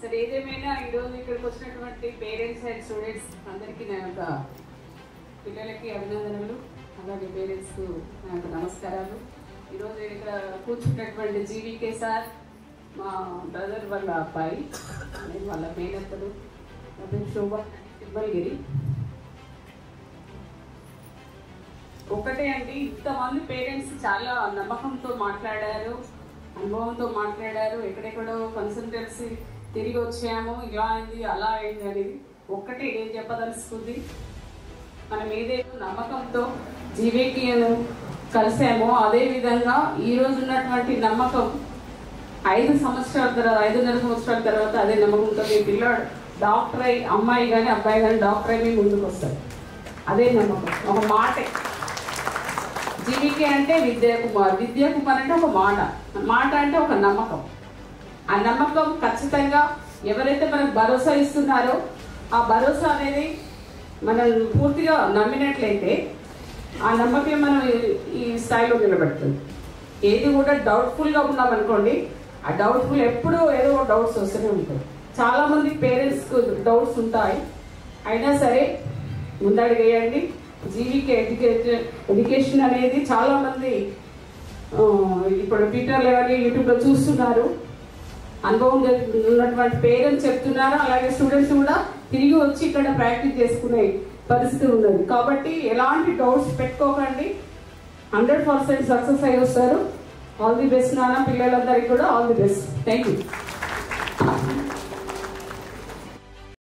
సరే ఏదేమైనా ఈరోజు ఇక్కడికి వచ్చినటువంటి పేరెంట్స్ అండ్ స్టూడెంట్స్ అందరికీ నా యొక్క పిల్లలకి అభినందనలు, అలాగే పేరెంట్స్కు నా యొక్క నమస్కారాలు. ఈరోజు ఇక్కడ కూర్చున్నటువంటి జీవీకే సార్ మా బ్రదర్ వాళ్ళ అబ్బాయి, నేను వాళ్ళ మేనత్తలు, నా పేరు శోభ తిమ్మలగిరి. ఒకటే అండి, ఇంతమంది పేరెంట్స్ చాలా నమ్మకంతో మాట్లాడారు, అనుభవంతో మాట్లాడారు. ఎక్కడెక్కడో కన్సల్టెన్సీ తిరిగి వచ్చాము, ఇలా అయింది అలా అయింది అనేది ఒక్కటే నేను చెప్పదలుచుకుంది. మనం ఏదైతే నమ్మకంతో జీవీకేను కలిసామో అదేవిధంగా ఈరోజు ఉన్నటువంటి నమ్మకం 5 సంవత్సరాల తర్వాత 5.5 సంవత్సరాల తర్వాత అదే నమ్మకంతో మీ పిల్లాడు డాక్టర్ అయి, అమ్మాయి కానీ అబ్బాయి కానీ డాక్టర్ అయి ముందుకు వస్తారు. అదే నమ్మకం, ఒక మాటే. జీవీకే అంటే విద్యాకుమార్, విద్యాకుమార్ అంటే ఒక మాట, మాట అంటే ఒక నమ్మకం. ఆ నమ్మకం ఖచ్చితంగా ఎవరైతే మనకు భరోసా ఇస్తున్నారో ఆ భరోసా అనేది మనం పూర్తిగా నమ్మినట్లయితే ఆ నమ్మకం మనం ఈ స్థాయిలో నిలబెడుతుంది. ఏది కూడా డౌట్ఫుల్గా ఉన్నామనుకోండి, ఆ డౌట్ఫుల్ ఎప్పుడూ ఏదో డౌట్స్ వస్తూనే ఉంటాయి. చాలామంది పేరెంట్స్కు డౌట్స్ ఉంటాయి, అయినా సరే ముందడుగేయండి. జీవీకే ఎడ్యుకేషన్ అనేది చాలామంది ఇప్పుడు ట్విట్టర్లో కానీ యూట్యూబ్లో చూస్తున్నారు. అనుభవం ఉన్నటువంటి పేరెంట్స్ చెప్తున్నారు, అలాగే స్టూడెంట్స్ కూడా తిరిగి వచ్చి ఇక్కడ ప్రాక్టీస్ చేసుకునే పరిస్థితి ఉన్నది. కాబట్టి ఎలాంటి డౌట్స్ పెట్టుకోకండి, 100% సక్సెస్ అయ్యి వస్తారు. ఆల్ ది బెస్ట్ నాన్న, పిల్లలందరికీ కూడా all the best. Thank you.